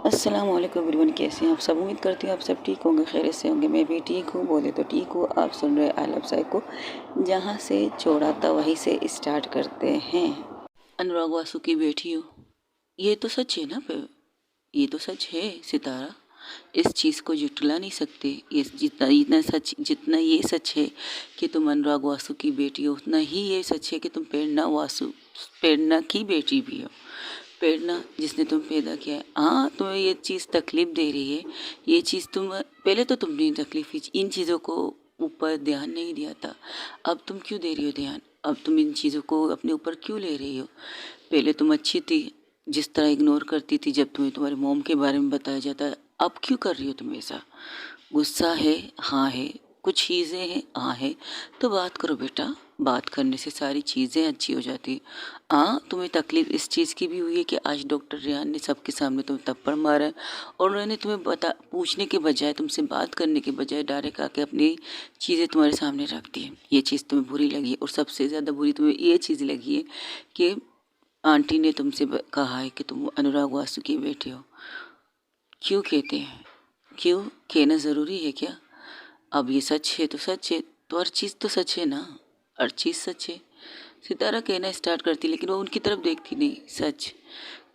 अस्सलाम वालेकुम एवरीवन, कैसे हैं आप सब। उम्मीद करती हूँ आप सब ठीक होंगे, खैरियत से होंगे। मैं भी ठीक हूँ, बोले तो ठीक हूँ। आप सुन रहे आई लव साइको, जहाँ से छोड़ा था वहीं से स्टार्ट करते हैं। अनुराग वासु की बेटी हो, ये तो सच है ना। ये तो सच है सितारा, इस चीज़ को जुटला नहीं सकते। ये जितना ये सच है कि तुम अनुराग वासु की बेटी हो, उतना ही ये सच है कि तुम प्रेरणा की बेटी भी हो। प्रेरणा जिसने तुम पैदा किया है, हाँ तुम्हें ये चीज़ तकलीफ दे रही है। ये चीज़ तुम पहले तो तुमने तकलीफ इन चीज़ों को ऊपर ध्यान नहीं दिया था। अब तुम क्यों दे रही हो ध्यान? अब तुम इन चीज़ों को अपने ऊपर क्यों ले रही हो? पहले तुम अच्छी थी, जिस तरह इग्नोर करती थी जब तुम्हें तुम्हारे मोम के बारे में बताया जाता है। अब क्यों कर रही हो तुम ऐसा? गुस्सा है? हाँ है। कुछ चीज़ें हैं? हाँ है। तो बात करो बेटा, बात करने से सारी चीज़ें अच्छी हो जाती। हाँ, तुम्हें तकलीफ इस चीज़ की भी हुई है कि आज डॉक्टर रेहान ने सबके सामने तुम्हें थप्पड़ मारा है, और उन्होंने तुम्हें पूछने के बजाय, तुमसे बात करने के बजाय डायरेक्ट आके अपनी चीज़ें तुम्हारे सामने रख दी है। ये चीज़ तुम्हें बुरी लगी है, और सबसे ज़्यादा बुरी तुम्हें ये चीज़ लगी है कि आंटी ने तुमसे कहा है कि तुम अनुराग वासु की बेटी हो। क्यों कहते हैं? क्यों कहना ज़रूरी है क्या? अब ये सच है तो सच है, तो हर चीज़ तो सच है ना। हर चीज़ सच है। सितारा कहना स्टार्ट करती, लेकिन वो उनकी तरफ देखती नहीं। सच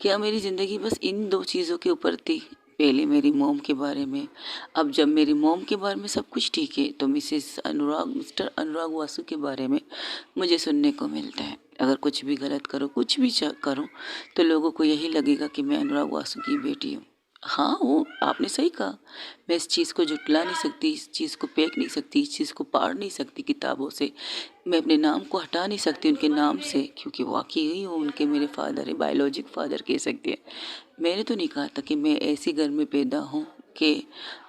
क्या मेरी ज़िंदगी बस इन दो चीज़ों के ऊपर थी? पहले मेरी मोम के बारे में। अब जब मेरी मोम के बारे में सब कुछ ठीक है, तो मिस्टर अनुराग वासु के बारे में मुझे सुनने को मिलता है। अगर कुछ भी गलत करो, कुछ भी करूँ, तो लोगों को यही लगेगा कि मैं अनुराग वासु की बेटी हूँ। हाँ, वो आपने सही कहा। मैं इस चीज़ को जुटला नहीं सकती, इस चीज़ को फेंक नहीं सकती, इस चीज़ को पाड़ नहीं सकती किताबों से। मैं अपने नाम को हटा नहीं सकती उनके नाम से, क्योंकि वाकई ही वो उनके मेरे फादर है, बायोलॉजिक फादर कह सकते हैं। मैंने तो नहीं कहा था कि मैं ऐसे घर में पैदा हूँ कि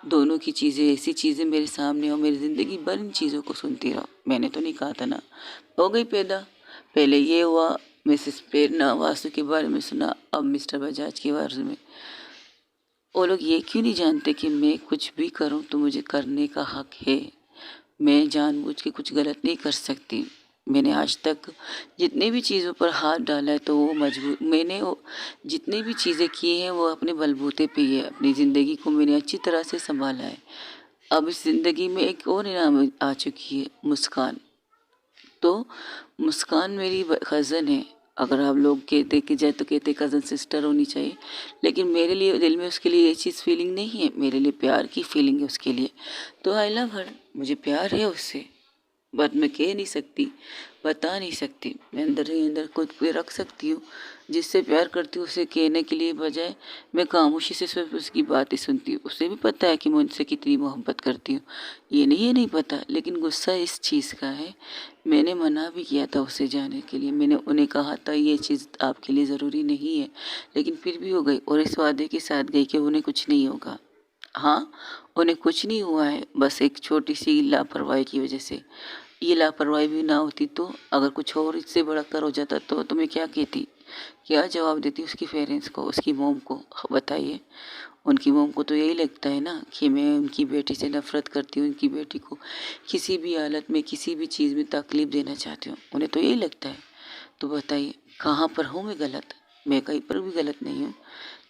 दोनों की चीज़ें, ऐसी चीज़ें मेरे सामने हो, मेरी ज़िंदगी भर इन चीज़ों को सुनती रहो। मैंने तो नहीं कहा था ना। हो गई पैदा, पहले ये हुआ, मिसेस प्रेरणा वासु के बारे में सुना, अब मिस्टर बजाज के बारे में। वो लोग ये क्यों नहीं जानते कि मैं कुछ भी करूं तो मुझे करने का हक है। मैं जानबूझ के कुछ गलत नहीं कर सकती। मैंने आज तक जितने भी चीज़ों पर हाथ डाला है, तो वो मैंने वो जितनी भी चीज़ें की हैं वो अपने बलबूते पे ही है। अपनी ज़िंदगी को मैंने अच्छी तरह से संभाला है। अब इस ज़िंदगी में एक और इनाम आ चुकी है, मुस्कान। तो मुस्कान मेरी कज़न है। अगर आप लोग कहते कि जाए तो कहते कज़न सिस्टर होनी चाहिए, लेकिन मेरे लिए दिल में उसके लिए ये चीज़ फीलिंग नहीं है। मेरे लिए प्यार की फीलिंग है उसके लिए। तो आई लव हर, मुझे प्यार है उससे। बट मैं कह नहीं सकती, बता नहीं सकती। मैं अंदर ही अंदर खुद पे रख सकती हूँ। जिससे प्यार करती हूँ उसे कहने के लिए बजाय मैं खामोशी से सिर्फ उसकी बातें सुनती हूँ। उसे भी पता है कि मैं उनसे कितनी मोहब्बत करती हूँ। ये नहीं पता, लेकिन गुस्सा इस चीज़ का है। मैंने मना भी किया था उसे जाने के लिए। मैंने उन्हें कहा था ये चीज़ आपके लिए ज़रूरी नहीं है, लेकिन फिर भी हो गई, और इस वादे के साथ गई कि उन्हें कुछ नहीं होगा। हाँ, उन्हें कुछ नहीं हुआ है, बस एक छोटी सी लापरवाही की वजह से। ये लापरवाही भी ना होती तो, अगर कुछ और इससे बड़ा कर हो जाता तो मैं क्या कहती, क्या जवाब देती उसकी पेरेंट्स को, उसकी मोम को? बताइए। उनकी मोम को तो यही लगता है ना कि मैं उनकी बेटी से नफ़रत करती हूँ, उनकी बेटी को किसी भी हालत में, किसी भी चीज़ में तकलीफ़ देना चाहती हूँ। उन्हें तो यही लगता है। तो बताइए, कहाँ पर हूँ मैं गलत? मैं कहीं पर भी गलत नहीं हूँ,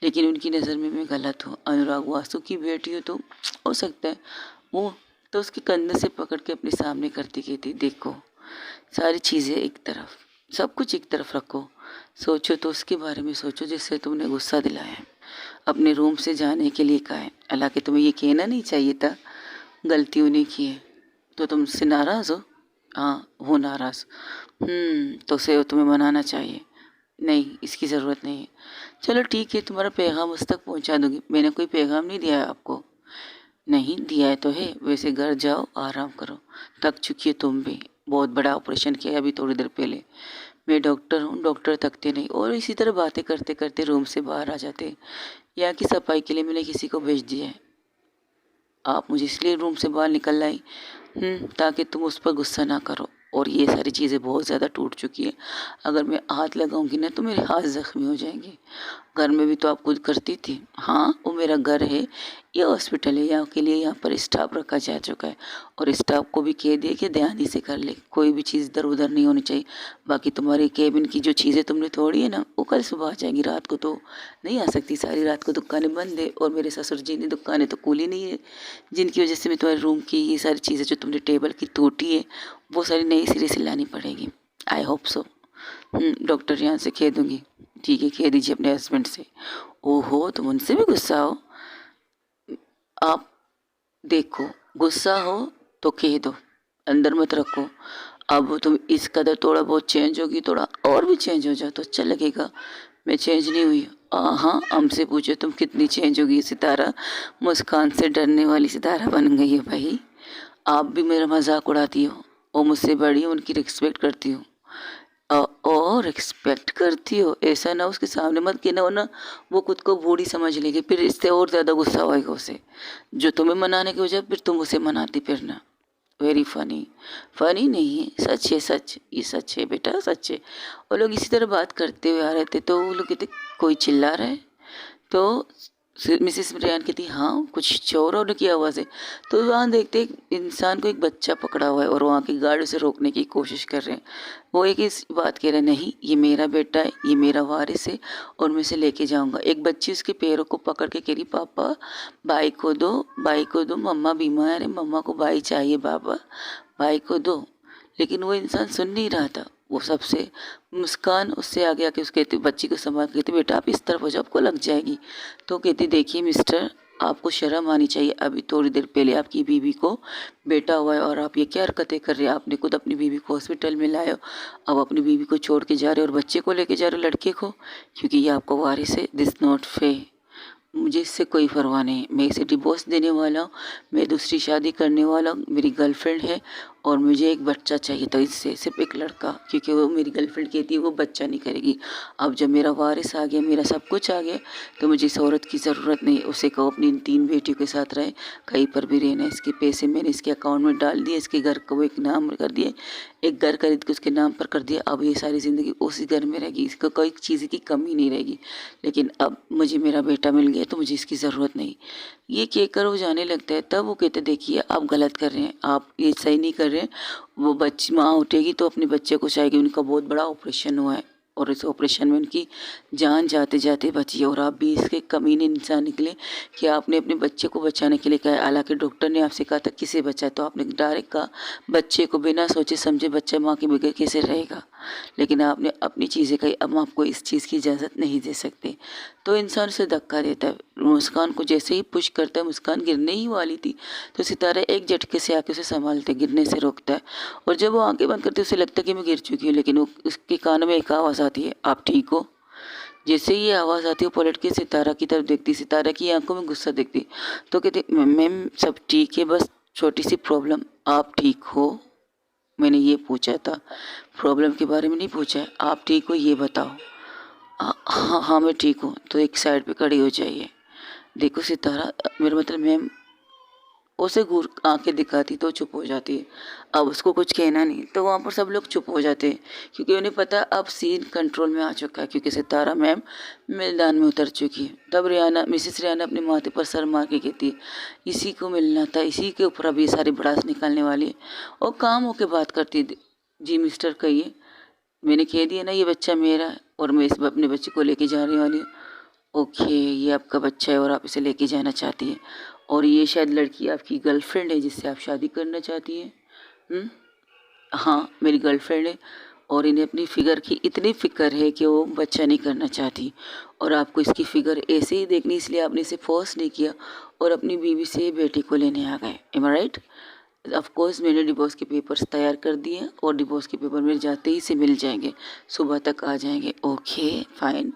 लेकिन उनकी नज़र में मैं गलत हूँ। अनुराग वासु की बेटी हो तो हो सकता है वो तो उसके कंधे से पकड़ के अपने सामने करती कहती, देखो सारी चीज़ें एक तरफ, सब कुछ एक तरफ रखो, सोचो तो उसके बारे में सोचो जिससे तुमने गुस्सा दिलाया है, अपने रूम से जाने के लिए कहा है। हालांकि तुम्हें ये कहना नहीं चाहिए था, गलती उन्हें की है। तो तुम मुझसे नाराज़ हो? हाँ, हो नाराज़। तो उसे तुम्हें मनाना चाहिए। नहीं, इसकी ज़रूरत नहीं है। चलो ठीक है, तुम्हारा पैगाम उस तक पहुंचा दूंगी। मैंने कोई पैगाम नहीं दिया है आपको। नहीं दिया है तो है, वैसे घर जाओ, आराम करो। थक चुकी हो तुम भी, बहुत बड़ा ऑपरेशन किया है अभी थोड़ी देर पहले। मैं डॉक्टर हूँ, डॉक्टर थकते नहीं। और इसी तरह बातें करते करते रूम से बाहर आ जाते। यहाँ की सफाई के लिए मैंने किसी को भेज दिया है। आप मुझे इसलिए रूम से बाहर निकल लाई ताकि तुम उस पर गुस्सा ना करो। और ये सारी चीज़ें बहुत ज़्यादा टूट चुकी है। अगर मैं हाथ लगाऊंगी ना तो मेरे हाथ ज़ख्मी हो जाएंगे। घर में भी तो आप खुद करती थी। हाँ, वो मेरा घर है, ये हॉस्पिटल है, यहाँ के लिए यहाँ पर स्टाफ रखा जा चुका है और स्टाफ को भी कह दिया कि ध्यान ही से कर ले, कोई भी चीज़ इधर उधर नहीं होनी चाहिए। बाकी तुम्हारी केबिन की जो चीज़ें तुमने तोड़ी है ना, वो कल सुबह आ जाएंगी, रात को तो नहीं आ सकती, सारी रात को दुकानें बंद है और मेरे ससुर जी ने दुकानें तो खोली नहीं है, जिनकी वजह से मैं तुम्हारे रूम की ये सारी चीज़ें जो तुमने टेबल की टूटी है वो सारी नई सिरे से लानी पड़ेगी। I hope so. डॉक्टर यहाँ से कह दूँगी। ठीक है, कह दीजिए अपने हस्बैंड से। ओहो, तुम उनसे भी गुस्सा हो? आप देखो, गुस्सा हो तो कह दो, अंदर मत रखो। अब तुम इस कदर थोड़ा बहुत चेंज होगी, थोड़ा और भी चेंज हो जाओ तो अच्छा लगेगा। मैं चेंज नहीं हुई। हाँ, हमसे पूछो तुम कितनी चेंज होगी। सितारा मुस्कान से डरने वाली सितारा बन गई है भाई। आप भी मेरा मजाक उड़ाती हो, वो मुझसे बड़ी हो, उनकी रिस्पेक्ट करती हो। और एक्सपेक्ट करती हो, ऐसा ना उसके सामने मत कहना, वरना वो खुद को बूढ़ी समझ लेगी, फिर इससे और ज़्यादा गुस्सा होएगा उसे, जो तुम्हें मनाने की वजह फिर तुम उसे मनाती फिरना। Very funny. फनी नहीं है, सच है, सच, ये सच है बेटा, सच है। वो लोग इसी तरह बात करते हुए आ रहे थे तो वो लोग कहते कोई चिल्ला रहा है, तो मिसेस ब्रियान कहती हाँ कुछ शोर होने की आवाज़ है। तो वहाँ देखते एक इंसान को एक बच्चा पकड़ा हुआ है और वहाँ की गाड़ी से रोकने की कोशिश कर रहे हैं। वो एक इस बात कह रहे हैं, नहीं ये मेरा बेटा है, ये मेरा वारिस है और मैं इसे लेके जाऊँगा। एक बच्ची उसके पैरों को पकड़ के कह रही पापा भाई को दो, भाई को दो, मम्मा बीमार है, मम्मा को भाई चाहिए, पापा भाई को दो। लेकिन वो इंसान सुन नहीं रहा था। वो सबसे मुस्कान उससे आगे आके उस कहती बच्ची को संभाल के कहती बेटा आप इस तरफ हो जाओ, आपको लग जाएगी। तो कहती देखिए मिस्टर, आपको शर्म आनी चाहिए, अभी थोड़ी देर पहले आपकी बीवी को बेटा हुआ है और आप ये क्या हरकतें कर रहे हैं। आपने खुद अपनी बीवी को हॉस्पिटल में लाए हो, अब अपनी बीवी को छोड़ के जा रहे हो और बच्चे को लेके जा रहे हो, लड़के को, क्योंकि ये आपका वारिस है। This not fair. मुझे इससे कोई परवाह नहीं, मैं इसे डिवोर्स देने वाला हूँ, मैं दूसरी शादी करने वाला हूँ, मेरी गर्लफ्रेंड है और मुझे एक बच्चा चाहिए था इससे, सिर्फ एक लड़का, क्योंकि वो मेरी गर्लफ्रेंड कहती है वो बच्चा नहीं करेगी। अब जब मेरा वारिस आ गया, मेरा सब कुछ आ गया, तो मुझे इस औरत की ज़रूरत नहीं। उसे कहो अपनी इन 3 बेटियों के साथ रहे, कहीं पर भी रहना। इसके पैसे मैंने इसके अकाउंट में डाल दिए, इसके घर को एक नाम कर दिए, एक घर खरीद के उसके नाम पर कर दिया। अब ये सारी ज़िंदगी उसी घर में रहेगी, इसको कोई चीज़ की कमी नहीं रहेगी। लेकिन अब मुझे मेरा बेटा मिल गया तो मुझे इसकी ज़रूरत नहीं। ये कह कर वो जाने लगता है। तब वो कहते देखिए आप गलत कर रहे हैं, आप ये सही नहीं कर रहे हैं। वो बच्ची माँ उठेगी तो अपने बच्चे को चाहेगी। उनका बहुत बड़ा ऑपरेशन हुआ है और इस ऑपरेशन में उनकी जान जाते जाते बची है और आप भी इसके कमीने इंसान निकले कि आपने अपने बच्चे को बचाने के लिए कहा। हालांकि डॉक्टर ने आपसे कहा था किसे बचाए, तो आपने डायरेक्ट कहा बच्चे को, बिना सोचे समझे बच्चा माँ के बगैर कैसे रहेगा। लेकिन आपने अपनी चीज़ें कही, अब हम आपको इस चीज़ की इजाज़त नहीं दे सकते। तो इंसान उसे धक्का देता है। मुस्कान को जैसे ही पुश करता है, मुस्कान गिरने ही वाली थी, तो सितारा एक झटके से आके उसे संभालते, गिरने से रोकता है। और जब वो आंखें बंद करती है उसे लगता है कि मैं गिर चुकी हूँ, लेकिन वो उसके कानों में एक आवाज़ आती है, आप ठीक हो। जैसे ही ये आवाज़ आती है वो पलट के सितारा की तरफ देखती, सितारा की आंखों में गुस्सा देखती, तो कहती मैम सब ठीक है, बस छोटी सी प्रॉब्लम। आप ठीक हो? मैंने ये पूछा था, प्रॉब्लम के बारे में नहीं पूछा है। आप ठीक हो ये बताओ। हाँ हाँ मैं ठीक हूँ। तो एक साइड पे खड़ी हो जाइए। देखो सितारा, मेरा मतलब मैम, उसे घूर आंखें दिखाती तो चुप हो जाती है। अब उसको कुछ कहना नहीं, तो वहाँ पर सब लोग चुप हो जाते हैं, क्योंकि उन्हें पता अब सीन कंट्रोल में आ चुका है, क्योंकि सितारा मैम मैदान में उतर चुकी है। तब रियाना, मिसेस रियाना अपने माथे पर सर मार के कहती है इसी को मिलना था, इसी के ऊपर अभी सारी भड़ास निकालने वाली है। और काम होके बात करती है, जी मिस्टर कहिए, मैंने कह दिया ना ये बच्चा मेरा है और मैं इस अपने बच्चे को लेके जाने वाली हूँ। ओके, ये आपका बच्चा है और आप इसे लेके जाना चाहती हैं, और ये शायद लड़की आपकी गर्लफ्रेंड है जिससे आप शादी करना चाहती हैं। हाँ मेरी गर्लफ्रेंड है और इन्हें अपनी फ़िगर की इतनी फ़िक्र है कि वो बच्चा नहीं करना चाहती, और आपको इसकी फ़िगर ऐसे ही देखनी, इसलिए आपने इसे फोर्स नहीं किया और अपनी बीवी से बेटी को लेने आ गए। Am I right? Of course मैंने डिवोर्स के पेपर्स तैयार कर दिए हैं और डिवोर्स के पेपर मेरे जाते ही से मिल जाएंगे, सुबह तक आ जाएंगे। Okay fine.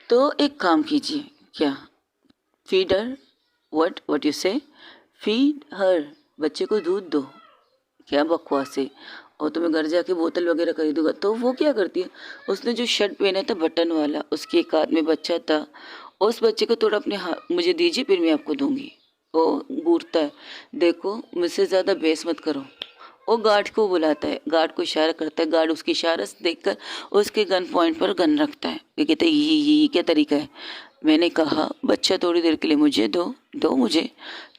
तो एक काम कीजिए, क्या फीड हर, व्हाट यू से, फीड हर, बच्चे को दूध दो। क्या बकवास है। और तुम्हें घर जाके बोतल वगैरह खरीदूंगा। तो वो क्या करती है, उसने जो शर्ट पहना था बटन वाला, उसके एक हाथ में बच्चा था, उस बच्चे को थोड़ा अपने हाथ मुझे दीजिए फिर मैं आपको दूंगी। वो घूरता है, देखो मुझसे ज़्यादा बहस मत करो। वो गार्ड को बुलाता है, गार्ड को इशारा करता है, गार्ड उसकी इशारा से देखकर उसके गन पॉइंट पर गन रखता है। ये कहते हैं ये क्या तरीका है। मैंने कहा बच्चा थोड़ी देर के लिए मुझे दो, दो मुझे।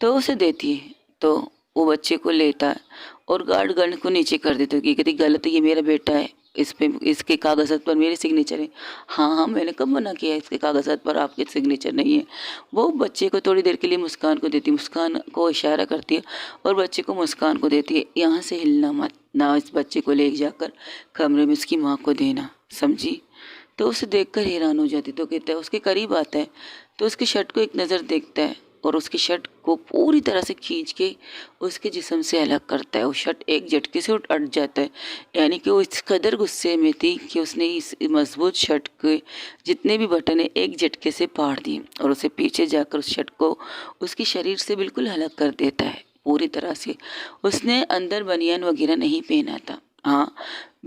तो उसे देती है, तो वो बच्चे को लेता है और गार्ड गन को नीचे कर देते, कि कहती गलत है, ये मेरा बेटा है, इस पे इसके कागजात पर मेरे सिग्नेचर है। हाँ हाँ, मैंने कब मना किया है, इसके कागजात पर आपके सिग्नेचर नहीं है। वो बच्चे को थोड़ी देर के लिए मुस्कान को देती है, मुस्कान को इशारा करती है और बच्चे को मुस्कान को देती है, यहाँ से हिलना मत, ना इस बच्चे को ले जाकर कमरे में उसकी माँ को देना, समझी। तो उसे देखकर हैरान हो जाती, तो कहता है, उसके करीब आता है तो उसकी शर्ट को एक नज़र देखता है और उसकी शर्ट को पूरी तरह से खींच के उसके जिस्म से अलग करता है। वो शर्ट एक झटके से अट जाता है, यानी कि वो इस कदर गुस्से में थी कि उसने इस मजबूत शर्ट के जितने भी बटन है एक झटके से फाड़ दिए और उसे पीछे जाकर उस शर्ट को उसके शरीर से बिल्कुल अलग कर देता है पूरी तरह से। उसने अंदर बनियान वगैरह नहीं पहना था, हाँ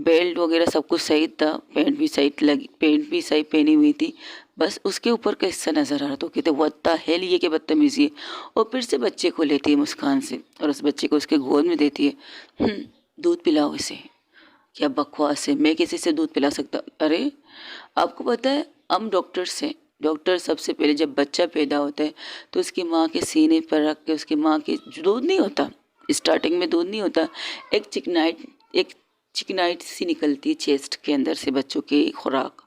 बेल्ट वगैरह सब कुछ सही था, पैंट भी सही पहनी हुई थी, बस उसके ऊपर का हिस्सा नजर आ रहा। तो कहते व्हाट द हेल, ये क्या बदतमीजी है। और फिर से बच्चे को लेती है मुस्कान से और उस बच्चे को उसके गोद में देती है। दूध पिलाओ इसे। क्या बकवास है, मैं किसी से दूध पिला सकता? अरे आपको पता है हम डॉक्टर से, डॉक्टर सबसे पहले जब बच्चा पैदा होता है तो उसकी माँ के सीने पर रख के उसकी माँ के दूध नहीं होता, स्टार्टिंग में दूध नहीं होता, एक चिकनाइट सी निकलती है चेस्ट के अंदर से बच्चों की खुराक,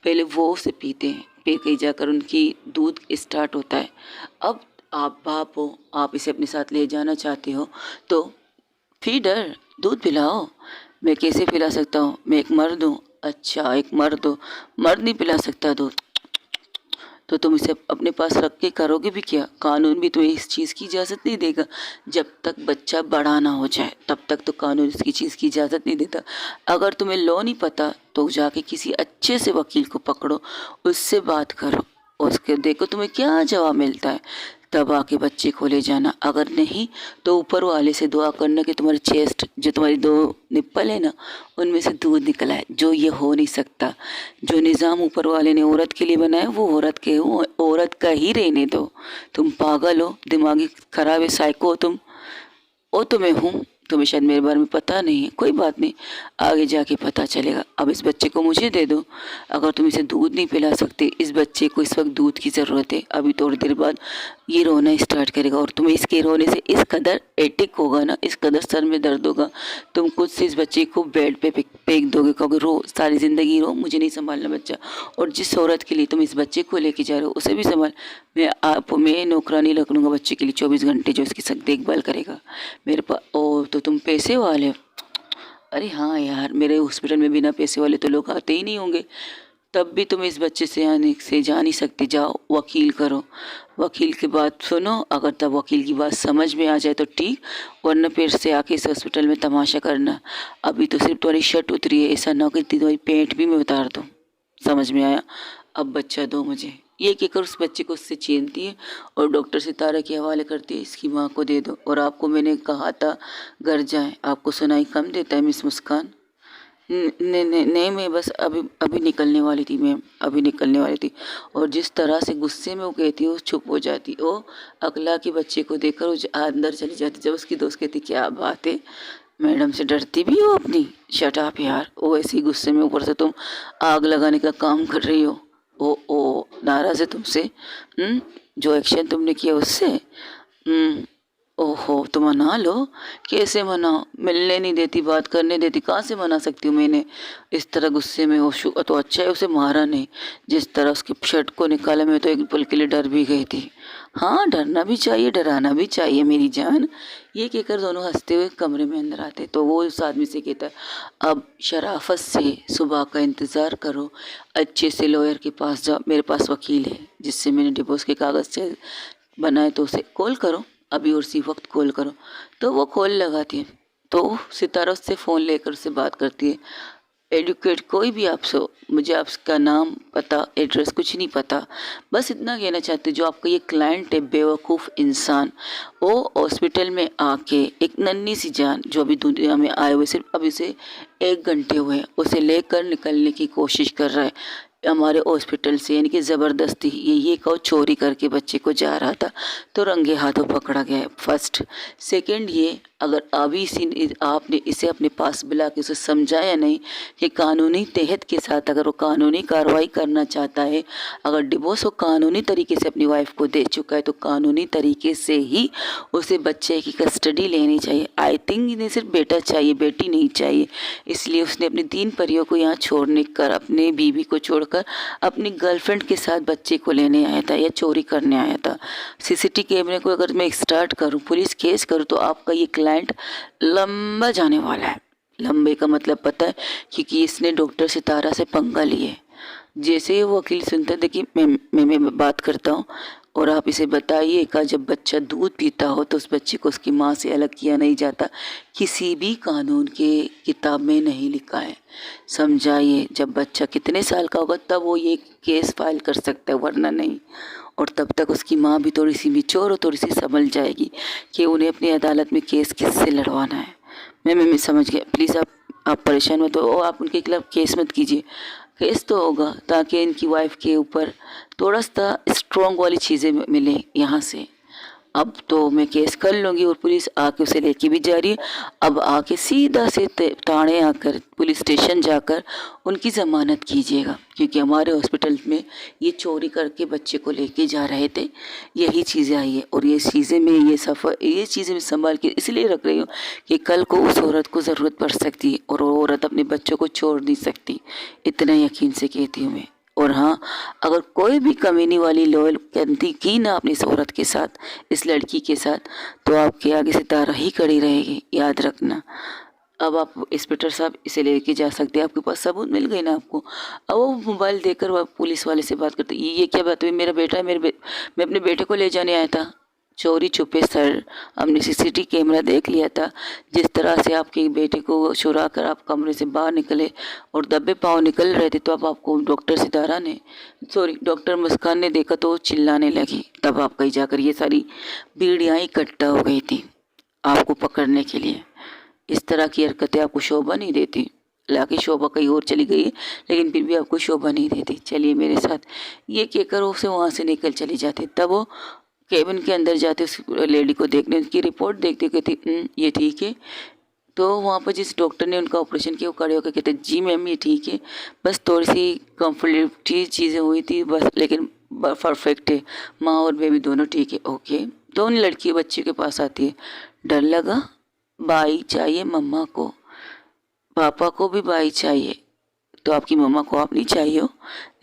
पहले वो उसे पीते हैं, फिर कहीं जाकर उनकी दूध स्टार्ट होता है। अब आप बाप हो, आप इसे अपने साथ ले जाना चाहते हो तो फीडर दूध पिलाओ। मैं कैसे पिला सकता हूँ, मैं एक मर्द हूँ। अच्छा एक मर्द हो, मर्द नहीं पिला सकता दूध, तो तुम इसे अपने पास रख के करोगे भी क्या? कानून भी तुम्हें इस चीज़ की इजाज़त नहीं देगा। जब तक बच्चा बड़ा ना हो जाए तब तक तो कानून इसकी चीज़ की इजाज़त नहीं देता। अगर तुम्हें लॉ नहीं पता तो जाके किसी अच्छे से वकील को पकड़ो, उससे बात करो, उसके देखो तुम्हें क्या जवाब मिलता है, तब आके बच्चे को ले जाना। अगर नहीं तो ऊपर वाले से दुआ करना कि तुम्हारी चेस्ट, जो तुम्हारी 2 निप्पल है ना, उनमें से दूध निकला है, जो ये हो नहीं सकता। जो निज़ाम ऊपर वाले ने औरत के लिए बनाया वो औरत के हो, औरत का ही रहने दो। तुम पागल हो, दिमागी खराब है, साइको हो तुम। ओ तो मैं हूँ, तुम्हें शायद मेरे बारे में पता नहीं है, कोई बात नहीं, आगे जाके पता चलेगा। अब इस बच्चे को मुझे दे दो। अगर तुम इसे दूध नहीं पिला सकते, इस बच्चे को इस वक्त दूध की ज़रूरत है, अभी थोड़ी देर बाद ये रोना स्टार्ट करेगा और तुम्हें इसके रोने से इस कदर एटिक होगा ना, इस कदर सर में दर्द होगा, तुम खुद से इस बच्चे को बेड पे फेंक दोगे, कहोगे रो, सारी ज़िंदगी रो, मुझे नहीं संभालना बच्चा। और जिस औरत के लिए तुम इस बच्चे को लेके जा रहे हो उसे भी संभाल। मैं नौकरानी रख लूँगा बच्चे के लिए 24 घंटे, जो इसकी सब देखभाल करेगा मेरे पास। ओ तो तुम पैसे वाले हो? अरे हाँ यार, मेरे हॉस्पिटल में बिना पैसे वाले तो लोग आते ही नहीं होंगे। तब भी तुम इस बच्चे से आने से जा नहीं सकती, जाओ वकील करो, वकील की बात सुनो, अगर तब वकील की बात समझ में आ जाए तो ठीक, वरना फिर से आके इस हॉस्पिटल में तमाशा करना। अभी तो सिर्फ तुम्हारी शर्ट उतरी है, ऐसा ना हो कि तुम्हारी पेंट भी मैं उतार दूँ। समझ में आया? अब बच्चा दो मुझे। ये कहकर उस बच्चे को उससे छीनती है और डॉक्टर सितारा के हवाले करती है, इसकी माँ को दे दो। और आपको मैंने कहा था घर जाएं, आपको सुनाई कम देता है मिस मुस्कान? नहीं नहीं नहीं, मैं बस अभी अभी निकलने वाली थी मैम, अभी निकलने वाली थी। और जिस तरह से गुस्से में वो कहती है, वो चुप हो जाती, वो अगला के बच्चे को देखकर वो अंदर चली जाती। जब उसकी दोस्त कहती क्या बात है, मैडम से डरती भी हो अपनी? शट अप यार, वो ऐसे ही गुस्से में ऊपर से तुम आग लगाने का काम कर रही हो। ओ नाराज़ है तुमसे? जो एक्शन तुमने किया उससे? ओहो तो मना लो। कैसे मनाओ, मिलने नहीं देती, बात करने देती, कहाँ से मना सकती हूँ मैंने? इस तरह गुस्से में हो तो अच्छा है उसे मारा नहीं, जिस तरह उसकी शर्ट को निकाला मैं तो एक पल के लिए डर भी गई थी। हाँ डरना भी चाहिए, डराना भी चाहिए मेरी जान। ये कहकर दोनों हंसते हुए कमरे में अंदर आते, तो वो उस आदमी से कहता है अब शराफत से सुबह का इंतज़ार करो, अच्छे से लॉयर के पास जाओ, मेरे पास वकील है जिससे मैंने डिवोर्स के कागज़ से बनाए, तो उसे कॉल करो अभी और उसी वक्त कॉल करो। तो वो कॉल लगाती है, तो सितारा उससे फ़ोन लेकर उससे बात करती है। एडुकेट कोई भी आपसे हो, मुझे आपका नाम पता एड्रेस कुछ नहीं पता, बस इतना कहना चाहते जो आपका ये क्लाइंट है बेवकूफ़ इंसान, वो हॉस्पिटल में आके एक नन्ही सी जान जो अभी दुनिया में आए हुए सिर्फ अभी से 1 घंटे हुए हैं, उसे लेकर निकलने की कोशिश कर रहा है हमारे हॉस्पिटल से, यानी कि ज़बरदस्ती। ये कहो चोरी करके बच्चे को जा रहा था तो रंगे हाथों पकड़ा गया है। फर्स्ट सेकंड ये अगर अभी आपने इसे अपने पास बुला के उसे समझाया नहीं कि कानूनी तहत के साथ अगर वो कानूनी कार्रवाई करना चाहता है, अगर डिवोर्स वो कानूनी तरीके से अपनी वाइफ को दे चुका है तो कानूनी तरीके से ही उसे बच्चे की कस्टडी लेनी चाहिए। आई थिंक इन्हें सिर्फ बेटा चाहिए, बेटी नहीं चाहिए, इसलिए उसने अपने 3 परियों को यहाँ छोड़ने कर, अपने बीवी को छोड़कर अपनी गर्लफ्रेंड के साथ बच्चे को लेने आया था या चोरी करने आया था। सीसीटीवी कैमरे को अगर मैं स्टार्ट करूँ, पुलिस केस करूँ, तो आपका ये क्लाइंट लंबा जाने वाला है। लंबे का मतलब पता है, क्योंकि इसने डॉक्टर सितारा से पंगा लिए। जैसे ही वो वकील सुनता है, देखिए मैं बात करता हूँ और आप इसे बताइए का जब बच्चा दूध पीता हो तो उस बच्चे को उसकी माँ से अलग किया नहीं जाता, किसी भी कानून के किताब में नहीं लिखा है। समझाइए, जब बच्चा कितने साल का होगा तब वो ये केस फाइल कर सकता है, वरना नहीं। और तब तक उसकी माँ भी थोड़ी सी मिच्योर और थोड़ी सी समझ जाएगी कि उन्हें अपनी अदालत में केस किससे लड़वाना है। मैं समझ गया। प्लीज़ आप परेशान मत हो, आप उनके खिलाफ केस मत कीजिए। केस तो होगा ताकि इनकी वाइफ के ऊपर थोड़ा सा स्ट्रॉन्ग वाली चीज़ें मिले यहाँ से। अब तो मैं केस कर लूँगी और पुलिस आके उसे लेके भी जा रही है। अब आके सीधा से थाने आकर पुलिस स्टेशन जाकर उनकी ज़मानत कीजिएगा, क्योंकि हमारे हॉस्पिटल में ये चोरी करके बच्चे को लेके जा रहे थे। यही चीज़ें आई है और ये चीज़ें मैं ये चीज़ें मैं संभाल के इसलिए रख रही हूँ कि कल को उस औरत को ज़रूरत पड़ सकती है और वो औरत अपने बच्चों को छोड़ नहीं सकती। इतना यकीन से कहती हूँ मैं। और हाँ, अगर कोई भी कमीनी वाली लोल गलती की ना अपनी इस औरत के साथ, इस लड़की के साथ, तो आपके आगे से तारा ही खड़ी रहेगी, याद रखना। अब आप इंस्पेक्टर साहब इसे लेके जा सकते हैं, आपके पास सबूत मिल गए ना आपको। अब वो मोबाइल देकर वो पुलिस वाले से बात करते, ये क्या बात हुई, मेरा बेटा है, मैं अपने बेटे को ले जाने आया था। चोरी छुपे सर, हमने सीसीटीवी कैमरा देख लिया था, जिस तरह से आपके बेटे को चुरा कर आप कमरे से बाहर निकले और दबे पाँव निकल रहे थे, तो अब आपको डॉक्टर मुस्कान ने देखा तो चिल्लाने लगी। तब आप कहीं जाकर ये सारी भीड़ियाँ इकट्ठा हो गई थी आपको पकड़ने के लिए। इस तरह की हरकतें आपको शोभा नहीं देती। हालांकि शोभा कहीं और चली गई है, लेकिन फिर भी आपको शोभा नहीं देती। चलिए मेरे साथ, ये कहकर वो से वहाँ से निकल चली जाती। तब वो केबिन के अंदर जाते, उस लेडी को देखने, उसकी रिपोर्ट देखते, कहती ये ठीक है। तो वहाँ पर जिस डॉक्टर ने उनका ऑपरेशन किया वो खड़े होकर कहते जी मैम ये ठीक है, बस थोड़ी सी कंफर्टेबल चीज़ें हुई थी बस, लेकिन परफेक्ट है, माँ और बेबी दोनों ठीक है। ओके। तो उन लड़की बच्चे के पास आती है, डर लगा, भाई चाहिए मम्मा को, पापा को भी भाई चाहिए, तो आपकी मम्मा को आप नहीं चाहिए हो?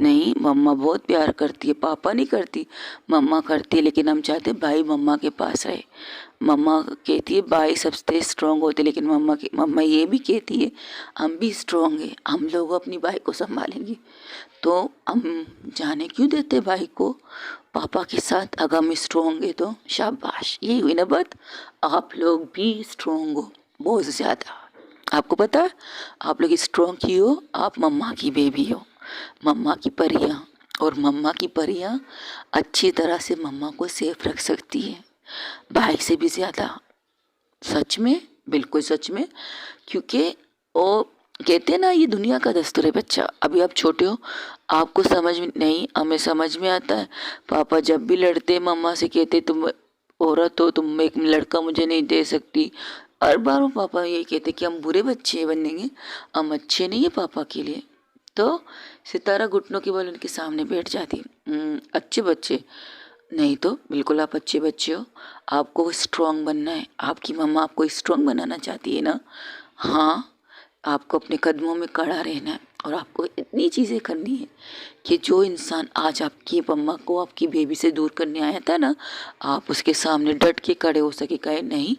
नहीं, मम्मा बहुत प्यार करती है, पापा नहीं करती, मम्मा करती है, लेकिन हम चाहते हैं भाई मम्मा के पास रहे। मम्मा कहती है भाई सबसे स्ट्रांग होते, लेकिन मम्मा ये भी कहती है हम भी स्ट्रांग हैं, हम लोग अपनी भाई को संभालेंगे, तो हम जाने क्यों देते भाई को पापा के साथ? अगर हम स्ट्रांग है तो शाबाश, यही हुई ना बात। आप लोग भी स्ट्रांग हो बहुत ज़्यादा, आपको पता है आप लोग स्ट्रॉन्ग ही हो, आप मम्मा की बेबी हो, मम्मा की परियां। और मम्मा की परियां अच्छी तरह से मम्मा को सेफ रख सकती है, भाई से भी ज़्यादा। सच में, बिल्कुल सच में, क्योंकि वो कहते हैं ना ये दुनिया का दस्तूर है बच्चा। अभी आप छोटे हो, आपको समझ में नहीं, हमें समझ में आता है। पापा जब भी लड़ते मम्मा से कहते तुम औरत हो, तुम एक लड़का मुझे नहीं दे सकती। हर बार वो पापा यही कहते कि हम बुरे बच्चे बनेंगे, हम अच्छे नहीं है पापा के लिए। तो सितारा घुटनों के बल उनके सामने बैठ जाती। अच्छे बच्चे नहीं तो बिल्कुल आप अच्छे बच्चे हो, आपको स्ट्रांग बनना है, आपकी मम्मा आपको स्ट्रांग बनाना चाहती है ना। हाँ, आपको अपने कदमों में खड़ा रहना है और आपको इतनी चीज़ें करनी है कि जो इंसान आज आपकी मम्मा को आपकी बेबी से दूर करने आया था ना, आप उसके सामने डट के खड़े हो सके, कहे नहीं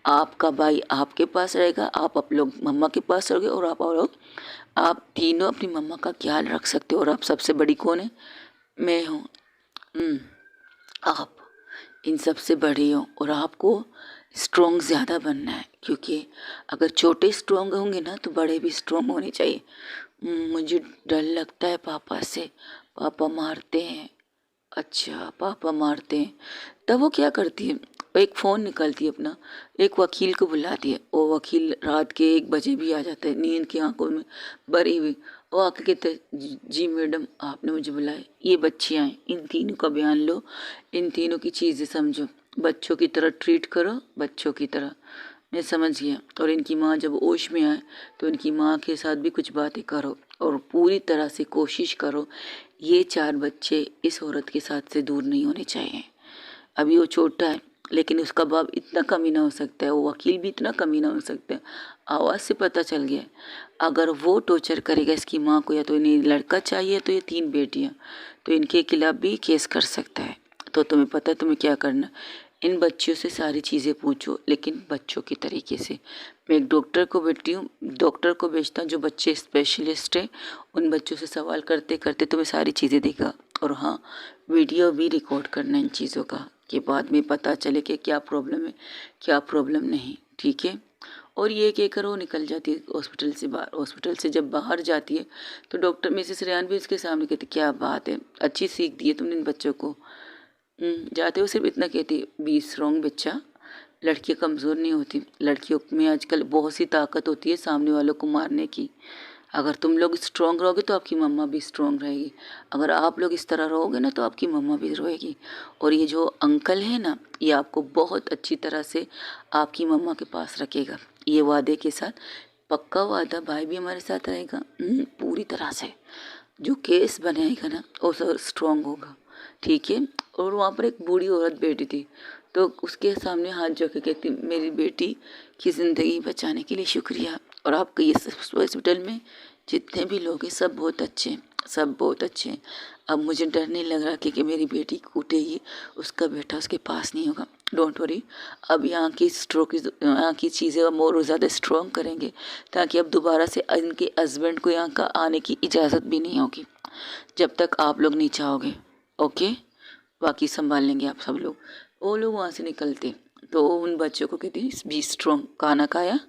आपका भाई आपके पास रहेगा, आप लोग मम्मा के पास रहोगे और आप तीनों अपनी मम्मा का ख्याल रख सकते हो। और आप सबसे बड़ी कौन है? मैं हूँ। आप इन सब से बड़े हो और आपको स्ट्रॉन्ग ज़्यादा बनना है, क्योंकि अगर छोटे स्ट्रॉन्ग होंगे ना तो बड़े भी स्ट्रॉन्ग होने चाहिए। मुझे डर लगता है पापा से, पापा मारते हैं। अच्छा, पापा मारते हैं। तब वो क्या करती है, वो एक फ़ोन निकालती है अपना, एक वकील को बुलाती है। वो वकील रात के 1 बजे भी आ जाता है, नींद की आंखों में भरी हुई। वो आके कहते हैं जी मैडम आपने मुझे बुलाया, ये बच्चियाँ हैं, इन तीनों का बयान लो, इन तीनों की चीज़ें समझो, बच्चों की तरह ट्रीट करो, बच्चों की तरह। मैं समझ गया। और इनकी माँ जब होश में आए तो इनकी माँ के साथ भी कुछ बातें करो और पूरी तरह से कोशिश करो ये 4 बच्चे इस औरत के साथ से दूर नहीं होने चाहिए। अभी वो छोटा है लेकिन उसका बाप इतना कमी ना हो सकता है, वो वकील भी इतना कमी ना हो सकता है। आवाज़ से पता चल गया अगर वो टॉर्चर करेगा इसकी माँ को, या तो इन्हें लड़का चाहिए तो ये 3 बेटियाँ, तो इनके खिलाफ भी केस कर सकता है। तो तुम्हें पता है तुम्हें क्या करना, इन बच्चों से सारी चीज़ें पूछो लेकिन बच्चों के तरीके से। मैं एक डॉक्टर को बैठती हूँ, डॉक्टर को भेजता हूँ जो बच्चे स्पेशलिस्ट है, उन बच्चों से सवाल करते करते तुम्हें सारी चीज़ें देगा। और हाँ, वीडियो भी रिकॉर्ड करना इन चीज़ों का कि बाद में पता चले कि क्या प्रॉब्लम है क्या प्रॉब्लम नहीं, ठीक है। और ये कहकर वो निकल जाती है हॉस्पिटल से बाहर। हॉस्पिटल से जब बाहर जाती है तो डॉक्टर मिसेस रेहान भी उसके सामने कहती क्या बात है, अच्छी सीख दी है तुमने इन बच्चों को। जाते हो सिर्फ इतना कहती, बी स्ट्रॉन्ग बच्चा, लड़कियाँ कमज़ोर नहीं होती, लड़कियों में आजकल बहुत सी ताकत होती है सामने वालों को मारने की। अगर तुम लोग स्ट्रॉन्ग रहोगे तो आपकी मम्मा भी स्ट्रॉन्ग रहेगी, अगर आप लोग इस तरह रहोगे ना तो आपकी मम्मा भी रहेगी। और ये जो अंकल है ना, ये आपको बहुत अच्छी तरह से आपकी मम्मा के पास रखेगा, ये वादे के साथ, पक्का वादा। भाई भी हमारे साथ रहेगा पूरी तरह से। जो केस बनाएगा ना वो सब स्ट्रॉन्ग होगा, ठीक है। और वहाँ पर एक बूढ़ी औरत बैठी थी तो उसके सामने हाथ जोड़ के कहती मेरी बेटी की ज़िंदगी बचाने के लिए शुक्रिया, और आपके ये हॉस्पिटल में जितने भी लोग हैं सब बहुत अच्छे हैं, सब बहुत अच्छे हैं। अब मुझे डर नहीं लग रहा कि मेरी बेटी कूटेगी, उसका बेटा उसके पास नहीं होगा। डोंट वरी, अब यहाँ की चीज़ें हम और ज़्यादा स्ट्रॉन्ग करेंगे ताकि अब दोबारा से इनके हस्बैंड को यहाँ का आने की इजाज़त भी नहीं होगी जब तक आप लोग नहीं चाहोगे, ओके। बाकी संभाल लेंगे आप सब लोग। वो लोग वहाँ से निकलते तो उन बच्चों को कहती बी स्ट्रॉन्ग, खाना खाया?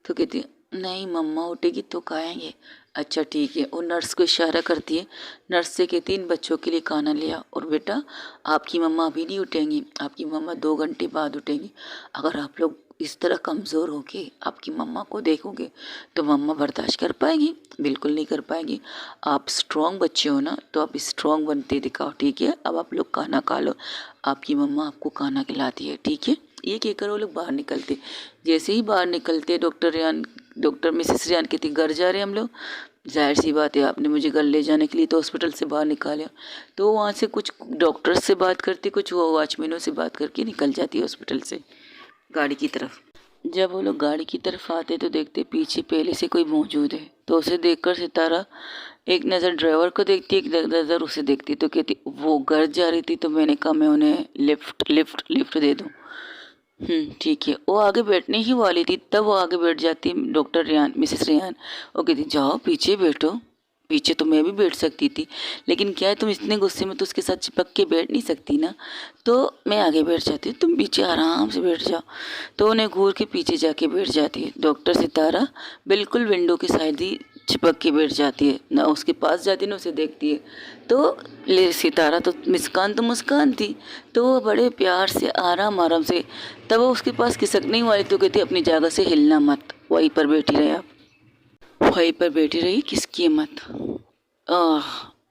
तो कहती नहीं मम्मा उठेगी तो खाएंगे। अच्छा ठीक है। और नर्स को इशारा करती है, नर्स से कहती इन बच्चों के लिए खाना लिया, और बेटा आपकी मम्मा अभी नहीं उठेंगी, आपकी मम्मा 2 घंटे बाद उठेंगी। अगर आप लोग इस तरह कमज़ोर होके आपकी मम्मा को देखोगे तो मम्मा बर्दाश्त कर पाएगी? बिल्कुल नहीं कर पाएगी। आप स्ट्रॉन्ग बच्चे हो ना तो आप स्ट्रॉन्ग बनते दिखाओ, ठीक है। अब आप लोग खाना खा लो, आपकी मम्मा आपको खाना खिलाती है, ठीक है। ये कहकर वो लोग बाहर निकलते। जैसे ही बाहर निकलते डॉक्टर मिसेस रेहान कहती घर जा रहे हैं हम लोग। जाहिर सी बात है, आपने मुझे घर ले जाने के लिए तो हॉस्पिटल से बाहर निकाला। तो वहाँ से कुछ डॉक्टर्स से बात करती, कुछ वो वॉचमैनों से बात करके निकल जाती है हॉस्पिटल से गाड़ी की तरफ। जब वो लोग गाड़ी की तरफ आते तो देखते पीछे पहले से कोई मौजूद है। तो उसे देखकर सितारा एक नज़र ड्राइवर को देखती, एक नज़र उसे देखती। तो कहती वो घर जा रही थी तो मैंने कहा मैं उन्हें लिफ्ट दे दूँ। ठीक है। वो आगे बैठने ही वाली थी तब वो आगे बैठ जाती डॉक्टर रेहान, मिसेस रेहान। वो कहती जाओ पीछे बैठो। पीछे तो मैं भी बैठ सकती थी लेकिन क्या है तुम इतने गुस्से में तो उसके साथ चिपक के बैठ नहीं सकती ना, तो मैं आगे बैठ जाती हूँ, तुम पीछे आराम से बैठ जाओ। तो उन्हें घूर के पीछे जाके बैठ जाती है। डॉक्टर सितारा बिल्कुल विंडो के साइड ही चिपक के बैठ जाती है, ना उसके पास जाती ना उसे देखती है। तो ले सितारा तो मुस्कान थी, तो वो बड़े प्यार से आराम से, तब वो उसके पास खिसकने वाली तो कहती अपनी जगह से हिलना मत, वहीं पर बैठी रहे आप, वहीं पर बैठी रही, किसकी मत।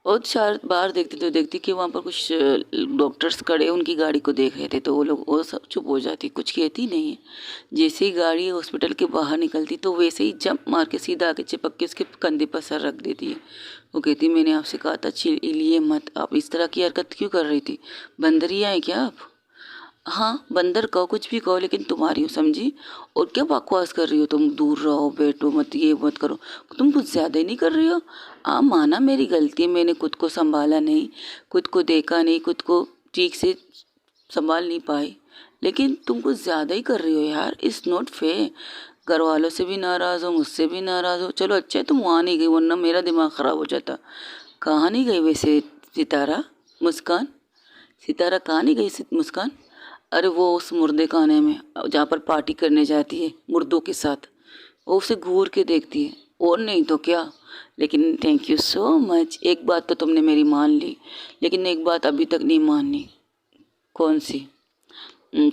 और 4 बार देखती तो देखती कि वहाँ पर कुछ डॉक्टर्स खड़े उनकी गाड़ी को देख रहे थे, तो वो सब चुप हो जाती, कुछ कहती नहीं है। जैसे ही गाड़ी हॉस्पिटल के बाहर निकलती तो वैसे ही जंप मार के सीधा आके चिपक के उसके कंधे पर सर रख देती है। वो कहती मैंने आपसे कहा था चिल्लिए मत, आप इस तरह की हरकत क्यों कर रही थी? बंदरिया है क्या आप? हाँ बंदर कहो कुछ भी कहो लेकिन तुम्हारी हो, समझी? और क्या बकवास कर रही हो तुम? दूर रहो, बैठो मत, ये मत करो, तुम कुछ ज़्यादा ही नहीं कर रही हो? माना मेरी गलती है, मैंने खुद को संभाला नहीं, खुद को देखा नहीं, खुद को ठीक से संभाल नहीं पाई, लेकिन तुम कुछ ज़्यादा ही कर रही हो यार, इट्स नॉट फेयर। घर वालों से भी नाराज़ हो, मुझसे भी नाराज़ हो। चलो अच्छा है तुम वहाँ नहीं गई वरना मेरा दिमाग ख़राब हो जाता। कहाँ नहीं गई वैसे सितारा? मुस्कान, सितारा कहाँ नहीं गई मुस्कान? अरे वो उस मुर्दे खाने में जहाँ पर पार्टी करने जाती है मुर्दों के साथ, वो उसे घूर के देखती है, और नहीं तो क्या। लेकिन थैंक यू सो मच, एक बात तो तुमने मेरी मान ली, लेकिन एक बात अभी तक नहीं माननी। कौन सी?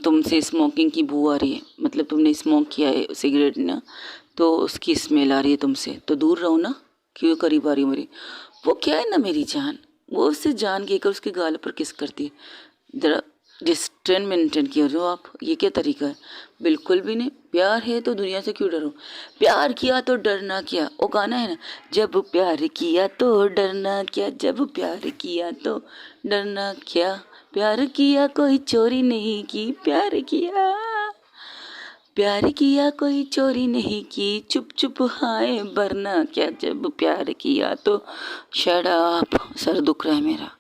तुमसे स्मोकिंग की बू आ रही है, मतलब तुमने स्मोक किया है सिगरेट ना, तो उसकी स्मेल आ रही है तुमसे, तो दूर रहो ना, क्यों करीब आ रही हो मेरी? वो क्या है ना मेरी जान, वो उससे जान कहकर उसके गाल पर किस करती है। जरा डिस्टेंस मेंटेन किए हो आप, ये क्या तरीका है? बिल्कुल भी नहीं। प्यार है तो दुनिया से क्यों डरो? प्यार किया तो डरना क्या, वो गाना है ना, जब प्यार किया तो डरना क्या, जब प्यार किया तो डरना क्या, प्यार किया कोई चोरी नहीं की, प्यार किया, प्यार किया कोई चोरी नहीं की, चुप चुप हाय वरना क्या, जब प्यार किया तो। शट अप, सर दुख रहा है मेरा।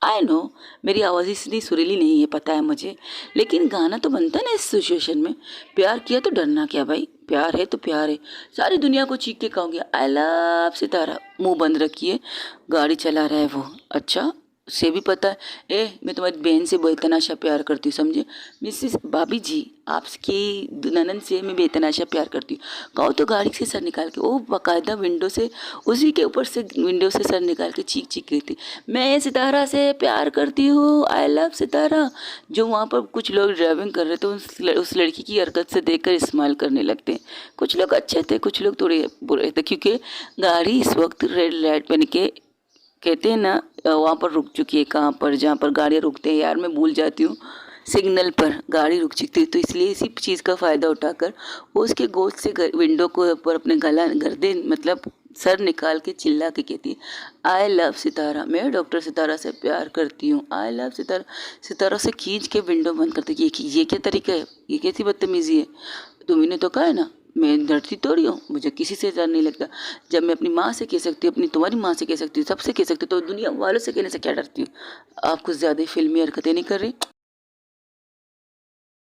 आई नो मेरी आवाज़ इतनी सुरीली नहीं है, पता है मुझे, लेकिन गाना तो बनता है ना इस सिचुएशन में। प्यार किया तो डरना क्या भाई, प्यार है तो प्यार है। सारी दुनिया को चीख के कहूँगी आई लव सितारा, मुंह बंद रखिए, गाड़ी चला रहा है वो। अच्छा, उसे भी पता है, मैं तुम्हारी बहन से बेतनाशा प्यार करती हूँ, समझे? मिसिस भाभी जी, आपकी ननन से मैं बेतनाशा प्यार करती हूँ। कहो तो गाड़ी से सर निकाल के, वो बाकायदा विंडो से, उसी के ऊपर से विंडो से सर निकाल के चीख चीख रही थी, मैं सितारा से प्यार करती हूँ, आई लव सितारा। जो वहाँ पर कुछ लोग ड्राइविंग कर रहे थे, उस लड़की की हरकत से देखकर स्माइल करने लगते हैं। कुछ लोग अच्छे थे, कुछ लोग थोड़े बुरे थे, क्योंकि गाड़ी इस वक्त रेड लाइट बन के, कहते हैं ना, वहाँ पर रुक चुकी है। कहाँ पर? जहाँ पर गाड़ियाँ रुकते हैं यार, मैं भूल जाती हूँ, सिग्नल पर गाड़ी रुक चुकी थी। तो इसलिए इसी चीज़ का फ़ायदा उठाकर वो उसके गोद से विंडो को ऊपर अपने गला गर्दन मतलब सर निकाल के चिल्ला के कहती, आई लव सितारा, मैं डॉक्टर सितारा से प्यार करती हूँ, आई लव सितारा। सितारा से खींच के विंडो बंद करती। ये क्या तरीका है? ये कैसी बदतमीज़ी है? तुमने तो कहा है ना, मैं डरती थोड़ी हूँ, मुझे किसी से डर नहीं लगता। जब मैं अपनी माँ से कह सकती हूँ, अपनी तुम्हारी माँ से कह सकती हूँ, सबसे कह सकती हूँ, तो दुनिया वालों से कहने से क्या डरती हूँ? आप कुछ ज़्यादा ही फिल्मी हरकतें नहीं कर रही?